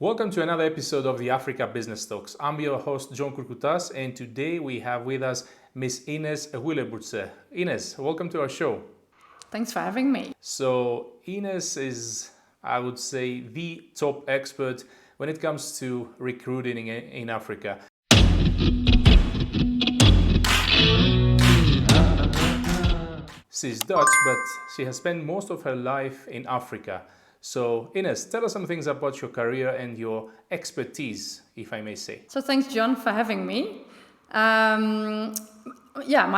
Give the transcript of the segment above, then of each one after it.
Welcome to another episode of the Africa Business Talks. I'm your host, John Kurkutas, and today we have with us Miss Inez Willeboordse. Inez, welcome to our show. Thanks for having me. So Inez is, I would say, the top expert when it comes to recruiting in Africa. She's Dutch, but she has spent most of her life in Africa. So Inez, tell us some things about your career and your expertise, if I may say. So thanks, John, for having me. My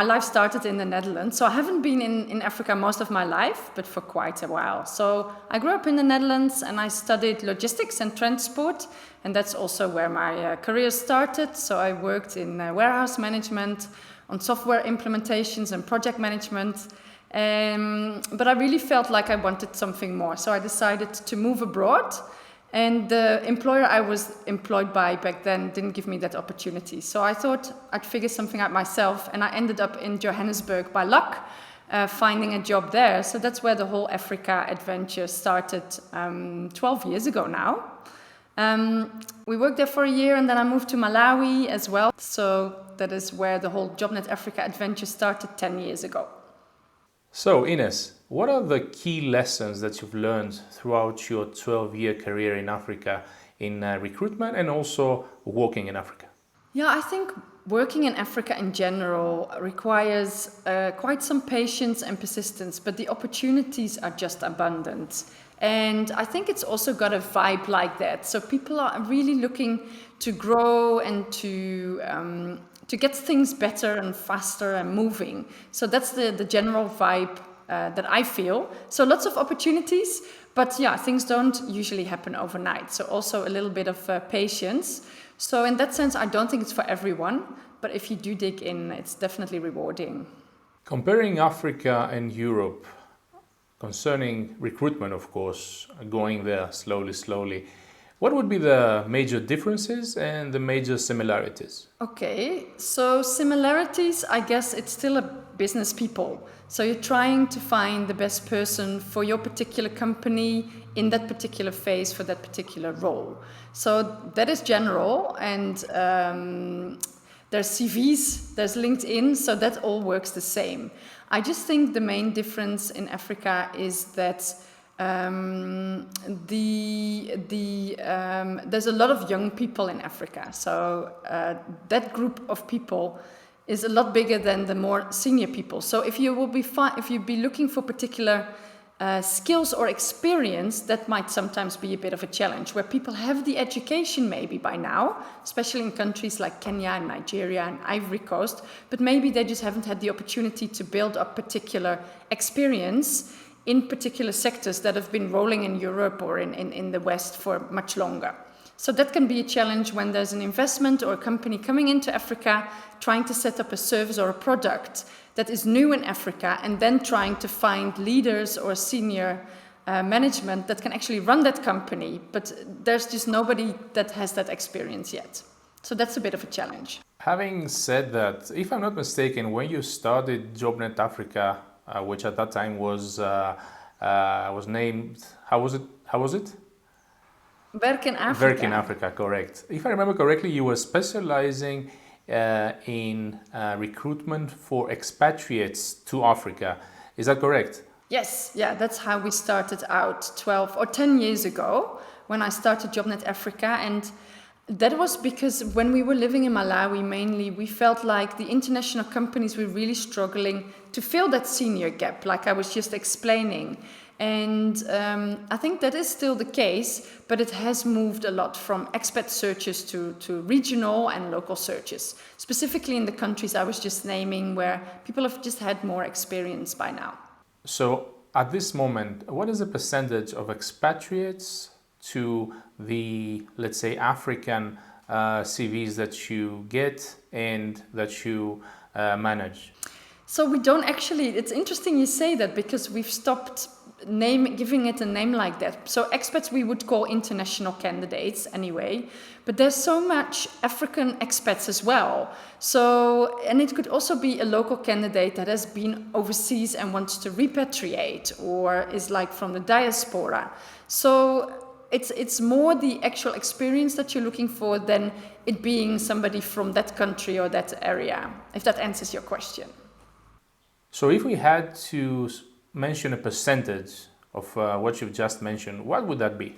life started in the Netherlands. So I haven't been in Africa most of my life, but for quite a while. So I grew up in the Netherlands and I studied logistics and transport. And that's also where my career started. So I worked in warehouse management, on software implementations and project management. But I really felt like I wanted something more. So I decided to move abroad. And the employer I was employed by back then didn't give me that opportunity. So I thought I'd figure something out myself. And I ended up in Johannesburg by luck, finding a job there. So that's where the whole Africa adventure started 12 years ago now. We worked there for a year and then I moved to Malawi as well. So that is where the whole Jobnet Africa adventure started 10 years ago. So Inez, what are the key lessons that you've learned throughout your 12-year career in Africa in recruitment and also working in Africa? Yeah, I think working in Africa in general requires quite some patience and persistence, but the opportunities are just abundant. And I think it's also got a vibe like that. So people are really looking to grow and to get things better and faster and moving. So that's the general vibe that I feel. So lots of opportunities, but yeah, things don't usually happen overnight. So also a little bit of patience. So in that sense, I don't think it's for everyone, but if you do dig in, it's definitely rewarding. Comparing Africa and Europe, concerning recruitment, of course, going there slowly, what would be the major differences and the major similarities? Okay, so similarities, I guess it's still a business people. So you're trying to find the best person for your particular company in that particular phase for that particular role. So that is general, and there's CVs, there's LinkedIn, so that all works the same. I just think the main difference in Africa is that there's a lot of young people in Africa. So that group of people is a lot bigger than the more senior people. So if you be looking for particular skills or experience, that might sometimes be a bit of a challenge, where people have the education maybe by now, especially in countries like Kenya and Nigeria and Ivory Coast, but maybe they just haven't had the opportunity to build up particular experience in particular sectors that have been rolling in Europe or in the West for much longer. So that can be a challenge when there's an investment or a company coming into Africa, trying to set up a service or a product that is new in Africa, and then trying to find leaders or senior management that can actually run that company. But there's just nobody that has that experience yet. So that's a bit of a challenge. Having said that, if I'm not mistaken, when you started Jobnet Africa, which at that time was named, how was it? Werk in Africa. Werk in Africa, correct. If I remember correctly, you were specializing in recruitment for expatriates to Africa. Is that correct? Yes, yeah, that's how we started out 12 or 10 years ago when I started Jobnet Africa. And that was because when we were living in Malawi mainly, we felt like the international companies were really struggling to fill that senior gap, like I was just explaining. And I think that is still the case, but it has moved a lot from expat searches to regional and local searches, specifically in the countries I was just naming, where people have just had more experience by now. So at this moment, what is the percentage of expatriates to the, let's say, African CVs that you get and that you manage? So we don't actually, it's interesting you say that, because we've stopped giving it a name like that. So expats we would call international candidates anyway, but there's so much African expats as well. So, and it could also be a local candidate that has been overseas and wants to repatriate or is like from the diaspora. So it's more the actual experience that you're looking for than it being somebody from that country or that area, if that answers your question. So if we had to mention a percentage of what you've just mentioned, what would that be?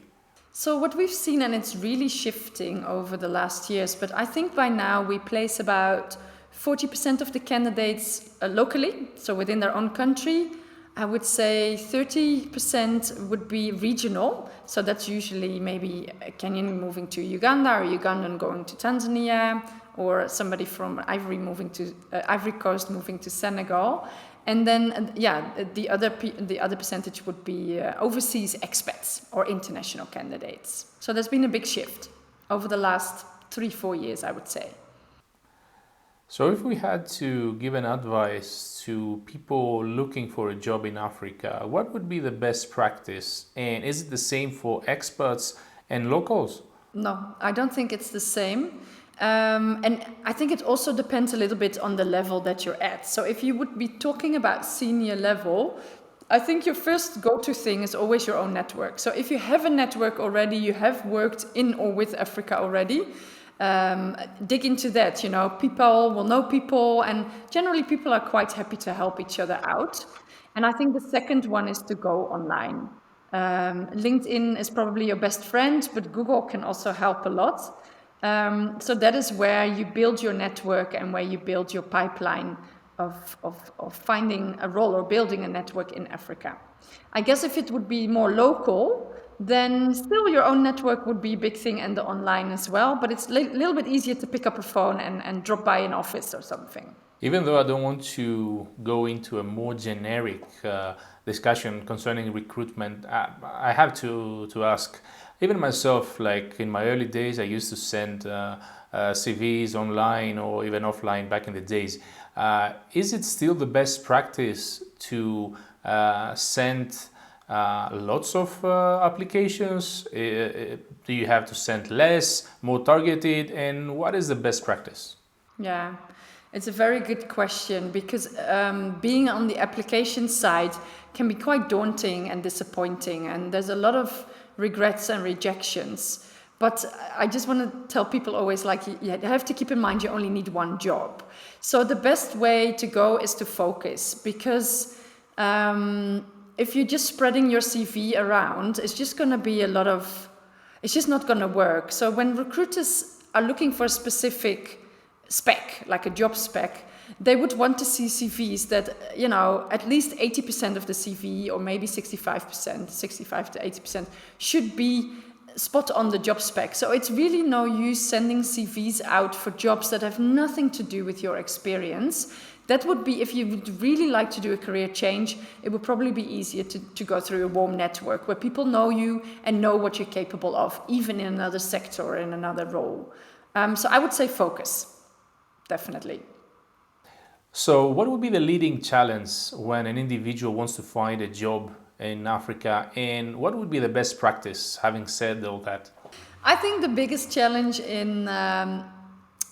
So what we've seen, and it's really shifting over the last years, but I think by now we place about 40% of the candidates locally, so within their own country. I would say 30% would be regional. So that's usually maybe a Kenyan moving to Uganda, or Ugandan going to Tanzania, or somebody from Ivory Coast moving to Senegal. And then, the other percentage would be overseas expats or international candidates. So there's been a big shift over the last 3-4 years, I would say. So if we had to give an advice to people looking for a job in Africa, what would be the best practice? And is it the same for expats and locals? No, I don't think it's the same. And I think it also depends a little bit on the level that you're at. So if you would be talking about senior level, I think your first go-to thing is always your own network. So if you have a network already, you have worked in or with Africa already, dig into that. People will know people, and generally people are quite happy to help each other out. And I think the second one is to go online. LinkedIn is probably your best friend, but Google can also help a lot. So that is where you build your network and where you build your pipeline of finding a role or building a network in Africa. I guess if it would be more local, then still your own network would be a big thing, and the online as well. But it's a little bit easier to pick up a phone and drop by an office or something. Even though I don't want to go into a more generic discussion concerning recruitment, I have to ask. Even myself, like in my early days, I used to send CVs online or even offline back in the days. Is it still the best practice to send lots of applications? Do you have to send less, more targeted? And what is the best practice? Yeah, it's a very good question, because being on the application side can be quite daunting and disappointing. And there's a lot of regrets and rejections. But I just want to tell people always, you have to keep in mind you only need one job. So the best way to go is to focus, because if you're just spreading your CV around, it's just going to be it's just not going to work. So when recruiters are looking for a specific spec, like a job spec, they would want to see CVs that, at least 80% of the CV, or maybe 65 to 80% should be spot on the job spec. So it's really no use sending CVs out for jobs that have nothing to do with your experience. That would be, if you would really like to do a career change, it would probably be easier to go through a warm network where people know you and know what you're capable of, even in another sector or in another role. So I would say focus, definitely. So what would be the leading challenge when an individual wants to find a job in Africa, and what would be the best practice, having said all that? I think the biggest challenge in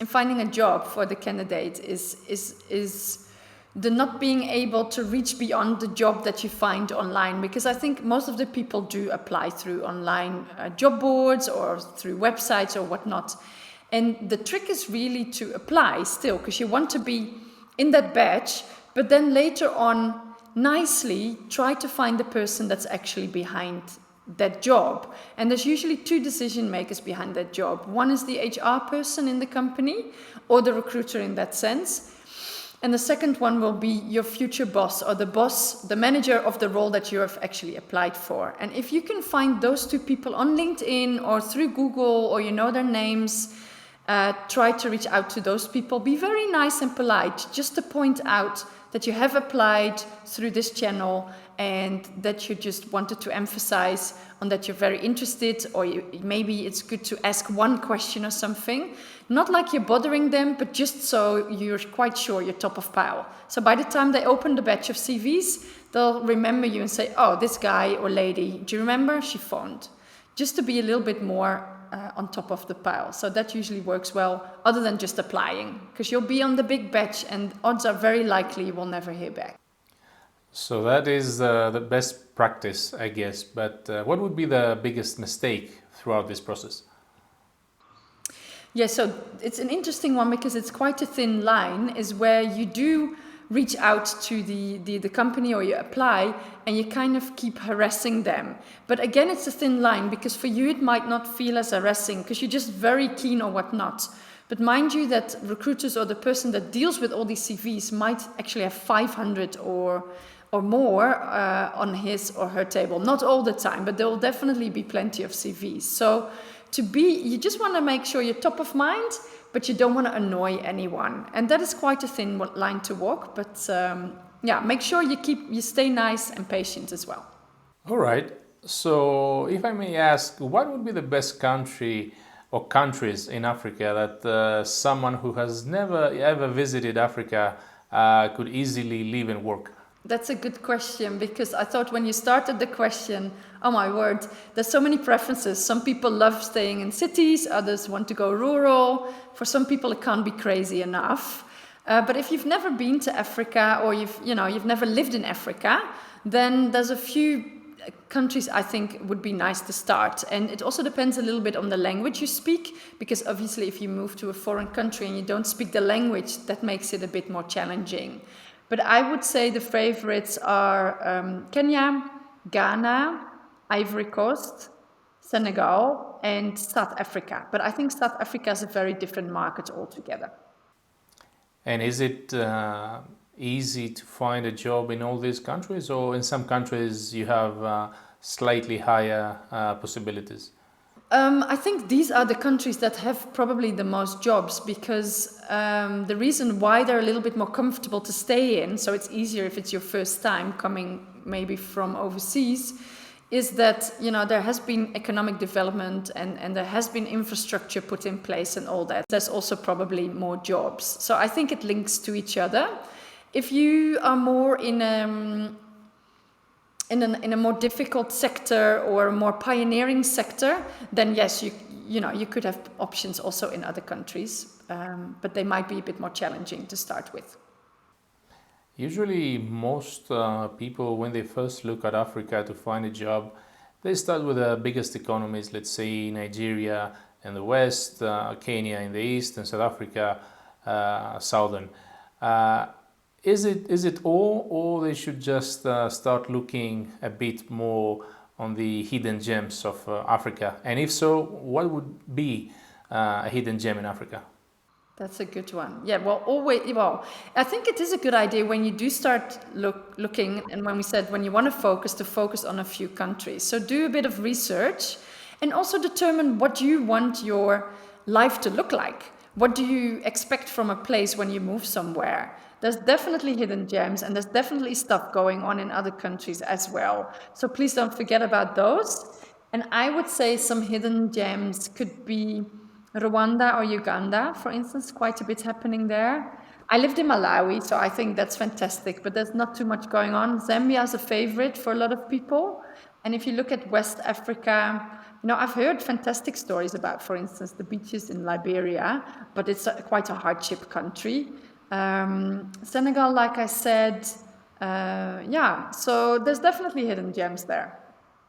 finding a job for the candidate is the not being able to reach beyond the job that you find online, because I think most of the people do apply through online job boards or through websites or whatnot. And the trick is really to apply still, because you want to be in that batch, but then later on nicely try to find the person that's actually behind that job. And there's usually two decision makers behind that job. One is the HR person in the company, or the recruiter in that sense. And the second one will be your future boss, or the manager of the role that you have actually applied for. And if you can find those two people on LinkedIn or through Google, or you know their names, try to reach out to those people. Be very nice and polite, just to point out that you have applied through this channel and that you just wanted to emphasize on that you're very interested, or maybe it's good to ask one question or something. Not like you're bothering them, but just so you're quite sure you're top of pile. So by the time they open the batch of CVs, they'll remember you and say, oh, this guy or lady, do you remember? She phoned. Just to be a little bit more on top of the pile. So that usually works well, other than just applying, because you'll be on the big batch and odds are very likely you will never hear back. So that is the best practice, I guess. But what would be the biggest mistake throughout this process? Yeah, so it's an interesting one because it's quite a thin line, is where you do reach out to the company or you apply and you kind of keep harassing them. But again, it's a thin line because for you it might not feel as harassing because you're just very keen or whatnot. But mind you that recruiters or the person that deals with all these CVs might actually have 500 or more on his or her table. Not all the time, but there will definitely be plenty of CVs. So you just want to make sure you're top of mind, but you don't want to annoy anyone. And that is quite a thin line to walk, but make sure you stay nice and patient as well. All right. So if I may ask, what would be the best country or countries in Africa that someone who has never ever visited Africa could easily live and work? That's a good question, because I thought when you started the question, oh my word, there's so many preferences. Some people love staying in cities, others want to go rural. For some people, it can't be crazy enough. But if you've never been to Africa or you've never lived in Africa, then there's a few countries I think would be nice to start. And it also depends a little bit on the language you speak, because obviously if you move to a foreign country and you don't speak the language, that makes it a bit more challenging. But I would say the favorites are Kenya, Ghana, Ivory Coast, Senegal, and South Africa. But I think South Africa is a very different market altogether. And is it easy to find a job in all these countries, or in some countries you have slightly higher possibilities? I think these are the countries that have probably the most jobs, because the reason why they're a little bit more comfortable to stay in, so it's easier if it's your first time coming maybe from overseas, is that there has been economic development and there has been infrastructure put in place and all that. There's also probably more jobs. So I think it links to each other. If you are more in a more difficult sector or a more pioneering sector, then yes, you could have options also in other countries, but they might be a bit more challenging to start with. Usually most people, when they first look at Africa to find a job, they start with the biggest economies, let's say Nigeria in the west, Kenya in the east, and South Africa southern. Is it all, or they should just start looking a bit more on the hidden gems of Africa? And if so, what would be a hidden gem in Africa? That's a good one. Yeah, I think it is a good idea when you do start looking, and when you want to focus on a few countries. So do a bit of research and also determine what you want your life to look like. What do you expect from a place when you move somewhere? There's definitely hidden gems, and there's definitely stuff going on in other countries as well. So please don't forget about those. And I would say some hidden gems could be Rwanda or Uganda, for instance, quite a bit happening there. I lived in Malawi, so I think that's fantastic, but there's not too much going on. Zambia is a favorite for a lot of people. And if you look at West Africa, I've heard fantastic stories about, for instance, the beaches in Liberia, but it's quite a hardship country. Senegal, like I said, so there's definitely hidden gems there.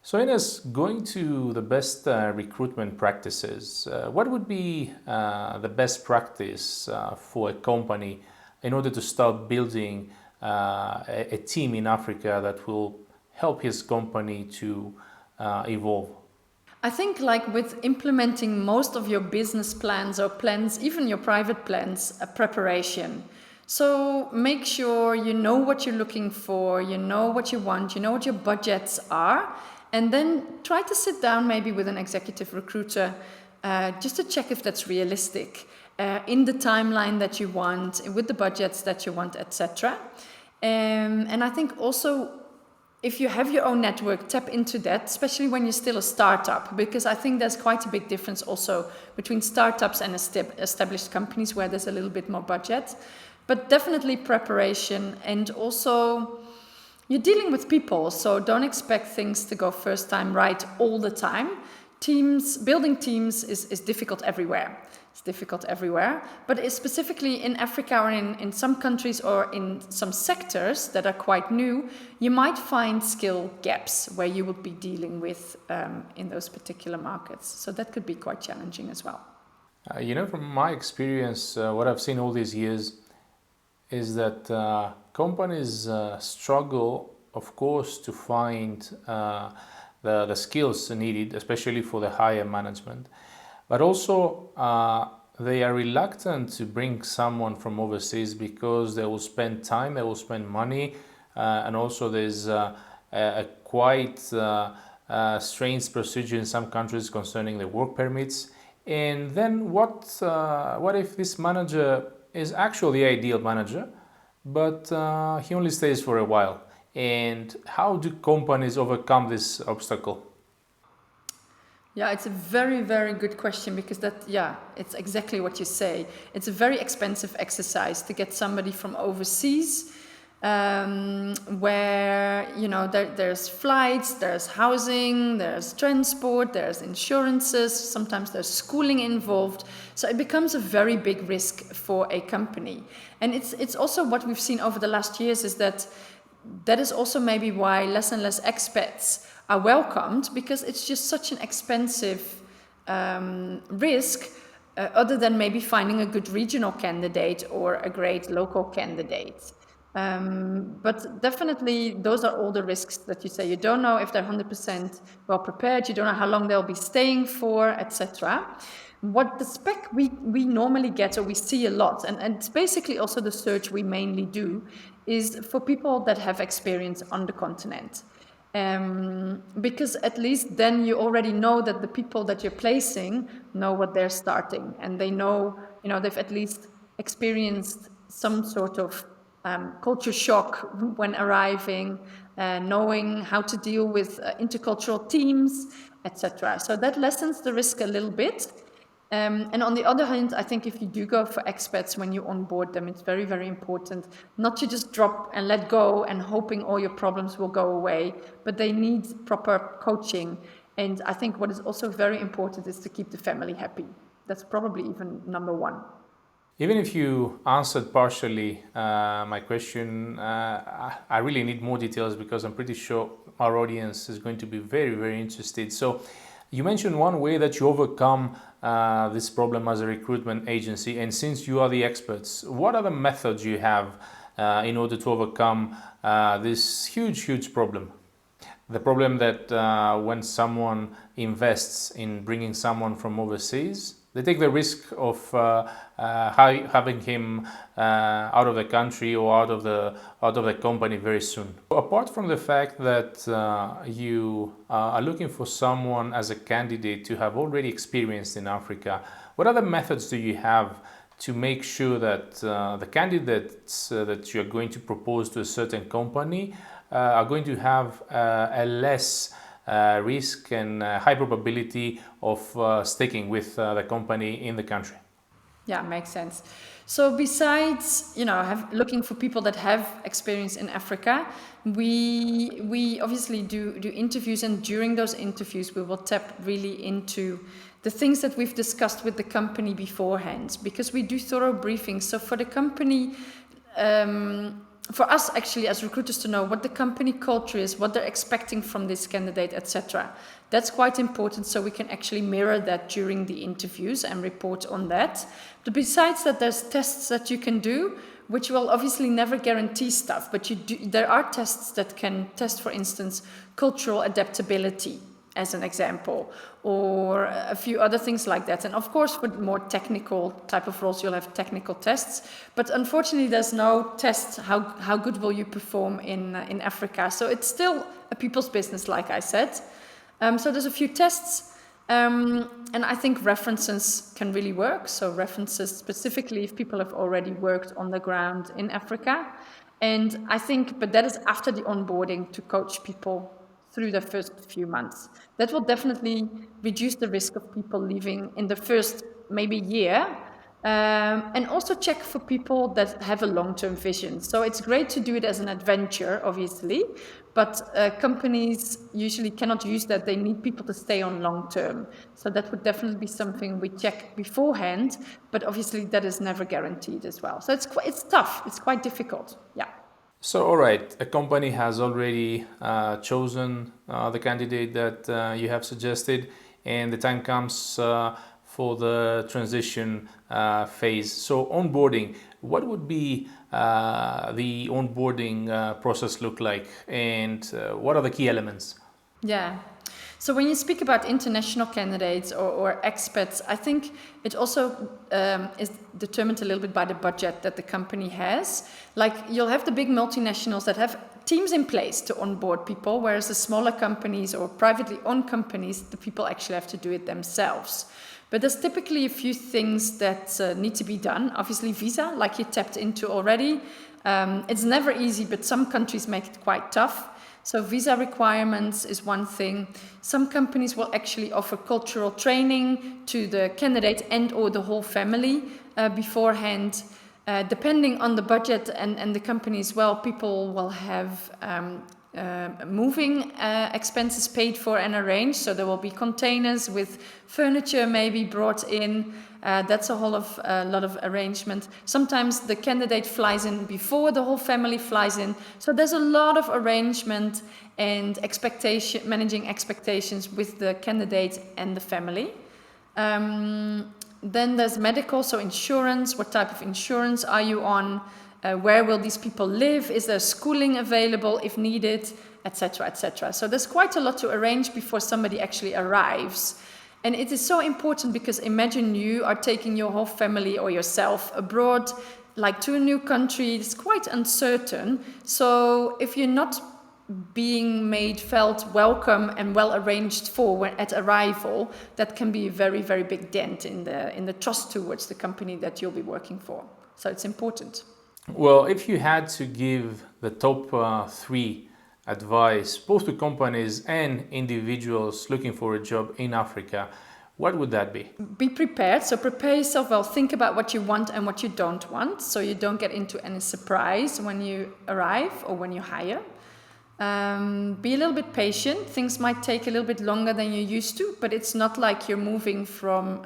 So Inez, going to the best recruitment practices, what would be the best practice for a company in order to start building a team in Africa that will help his company to evolve? I think like with implementing most of your business plans or plans, even your private plans, a preparation. So make sure you know what you're looking for, you know what you want, you know what your budgets are, and then try to sit down maybe with an executive recruiter just to check if that's realistic in the timeline that you want, with the budgets that you want, etc. And I think also, if you have your own network, tap into that, especially when you're still a startup, because I think there's quite a big difference also between startups and established companies where there's a little bit more budget. But definitely preparation, and also you're dealing with people, so don't expect things to go first time right all the time. building teams is difficult everywhere. It's difficult everywhere, but it's specifically in Africa or in some countries or in some sectors that are quite new, you might find skill gaps where you would be dealing with in those particular markets. So that could be quite challenging as well. From my experience, what I've seen all these years is that companies struggle, of course, to find the skills needed, especially for the higher management. But also, they are reluctant to bring someone from overseas because they will spend time, they will spend money, and also there's a quite strange procedure in some countries concerning the work permits. And then what if this manager is actually the ideal manager, but he only stays for a while? And how do companies overcome this obstacle? Yeah, it's a very, very good question because it's exactly what you say. It's a very expensive exercise to get somebody from overseas where, there's flights, there's housing, there's transport, there's insurances, sometimes there's schooling involved. So it becomes a very big risk for a company. And it's also what we've seen over the last years is that is also maybe why less and less expats are welcomed, because it's just such an expensive risk other than maybe finding a good regional candidate or a great local candidate. But definitely those are all the risks that you say. You don't know if they're 100% well prepared, you don't know how long they'll be staying for, etc. What the spec we normally get, or we see a lot, and it's basically also the search we mainly do, is for people that have experience on the continent. Because at least then you already know that the people that you're placing know what they're starting, and they know, they've at least experienced some sort of culture shock when arriving, knowing how to deal with intercultural teams, etc. So that lessens the risk a little bit. And on the other hand, I think if you do go for expats when you onboard them, it's very, very important not to just drop and let go and hoping all your problems will go away, but they need proper coaching. And I think what is also very important is to keep the family happy. That's probably even number one. Even if you answered partially my question, I really need more details because I'm pretty sure our audience is going to be very, very interested. So you mentioned one way that you overcome this problem as a recruitment agency, and since you are the experts, what are the methods you have in order to overcome this huge problem? The problem that when someone invests in bringing someone from overseas, they take the risk of having him out of the country or out of the company very soon. Apart from the fact that you are looking for someone as a candidate to have already experienced in Africa, what other methods do you have to make sure that the candidates that you're going to propose to a certain company are going to have a less risk and high probability of sticking with the company in the country? Yeah, makes sense. So besides, looking for people that have experience in Africa, we obviously do interviews, and during those interviews we will tap really into the things that we've discussed with the company beforehand, because we do thorough briefings. So for the company, for us actually as recruiters to know what the company culture is, what they're expecting from this candidate, etc. That's quite important, so we can actually mirror that during the interviews and report on that. But besides that, there's tests that you can do, which will obviously never guarantee stuff, but there are tests that can test, for instance, cultural adaptability, as an example, or a few other things like that. And of course, for more technical type of roles, you'll have technical tests. But unfortunately, there's no test how good will you perform in Africa. So it's still a people's business, like I said. So there's a few tests. And I think references can really work. So references specifically if people have already worked on the ground in Africa. And I think, but that is after the onboarding to coach people through the first few months. That will definitely reduce the risk of people leaving in the first maybe year, And also check for people that have a long-term vision. So it's great to do it as an adventure, obviously, but companies usually cannot use that. They need people to stay on long-term. So that would definitely be something we check beforehand, but obviously that is never guaranteed as well. So it's tough. It's quite difficult. Yeah. So, all right, a company has already chosen the candidate that you have suggested, and the time comes for the transition phase. So, onboarding, what would be the onboarding process look like, and what are the key elements? Yeah. So when you speak about international candidates or expats, I think it also is determined a little bit by the budget that the company has. Like you'll have the big multinationals that have teams in place to onboard people, whereas the smaller companies or privately owned companies, the people actually have to do it themselves. But there's typically a few things that need to be done. Obviously, visa, like you tapped into already. It's never easy, but some countries make it quite tough. So visa requirements is one thing. Some companies will actually offer cultural training to the candidate and or the whole family beforehand. Depending on the budget and the company as well, people will have moving expenses paid for and arranged. So there will be containers with furniture maybe brought in. That's a lot of arrangement. Sometimes the candidate flies in before the whole family flies in. So there's a lot of arrangement and managing expectations with the candidate and the family. Then there's medical, so insurance. What type of insurance are you on? Where will these people live? Is there schooling available if needed, etc., etc. So there's quite a lot to arrange before somebody actually arrives. And it is so important because imagine you are taking your whole family or yourself abroad, like to a new country. It's quite uncertain. So if you're not being made felt welcome and well arranged for at arrival, that can be a very, very big dent in the trust towards the company that you'll be working for. So it's important. Well, if you had to give the top three advice, both to companies and individuals looking for a job in Africa, what would that be? Be prepared. So prepare yourself well. Think about what you want and what you don't want, so you don't get into any surprise when you arrive or when you hire. Be a little bit patient. Things might take a little bit longer than you're used to, but it's not like you're moving from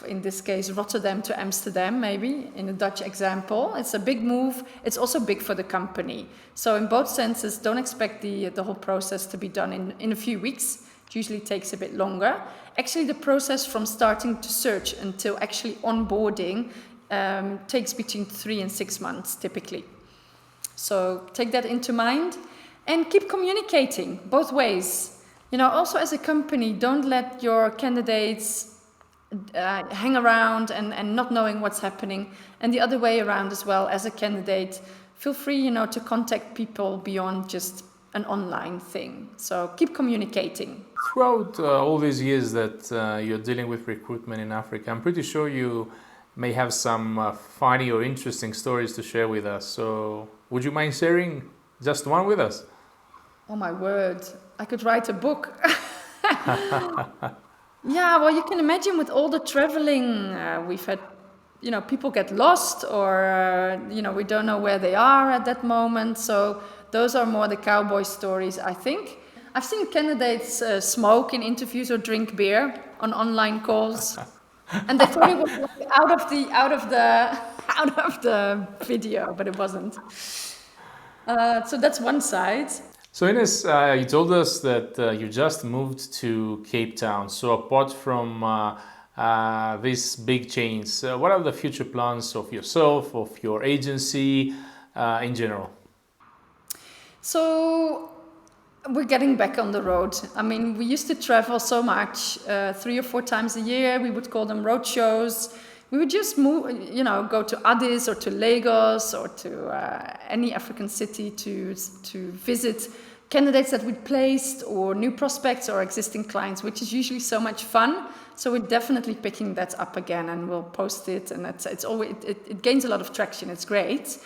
in this case Rotterdam to Amsterdam, maybe in a Dutch example. It's a big move. It's also big for the company. So in both senses, don't expect the whole process to be done in a few weeks. It usually takes a bit longer. Actually, the process from starting to search until actually onboarding takes between 3 and 6 months typically. So take that into mind and keep communicating both ways. Also as a company, don't let your candidates hang around and not knowing what's happening, and the other way around as well. As a candidate, feel free to contact people beyond just an online thing. So keep communicating. Throughout all these years that you're dealing with recruitment in Africa, I'm pretty sure you may have some funny or interesting stories to share with us. So would you mind sharing just one with us? Oh my word, I could write a book. Yeah, well, you can imagine with all the traveling we've had, people get lost or, we don't know where they are at that moment. So those are more the cowboy stories, I think. I've seen candidates smoke in interviews or drink beer on online calls. And they thought it was like out of the video, but it wasn't. So that's one side. So Inez, you told us that you just moved to Cape Town. So apart from these big chains, what are the future plans of yourself, of your agency, in general? So we're getting back on the road. I mean, we used to travel so much, 3 or 4 times a year. We would call them road shows. We would just move, go to Addis or to Lagos or to any African city to visit candidates that we'd placed or new prospects or existing clients, which is usually so much fun. So we're definitely picking that up again, and we'll post it, and it's always it gains a lot of traction. It's great.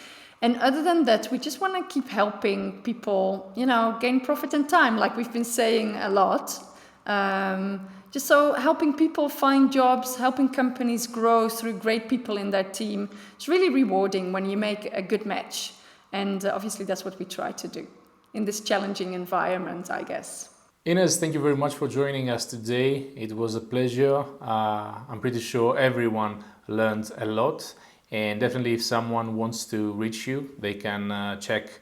And other than that, we just want to keep helping people, gain profit and time, like we've been saying a lot. Just so helping people find jobs, helping companies grow through great people in their team. It's really rewarding when you make a good match. And obviously that's what we try to do in this challenging environment, I guess. Inez, thank you very much for joining us today. It was a pleasure. I'm pretty sure everyone learned a lot. And definitely if someone wants to reach you, they can check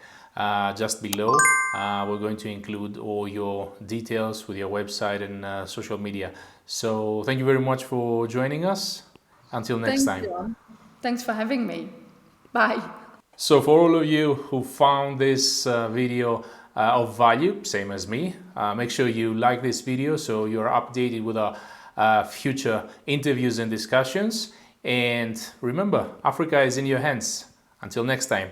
just below. We're going to include all your details with your website and social media. So thank you very much for joining us. Until next time. You. Thanks for having me. Bye. So for all of you who found this video of value, same as me, make sure you like this video so you're updated with our future interviews and discussions. And remember, Africa is in your hands. Until next time.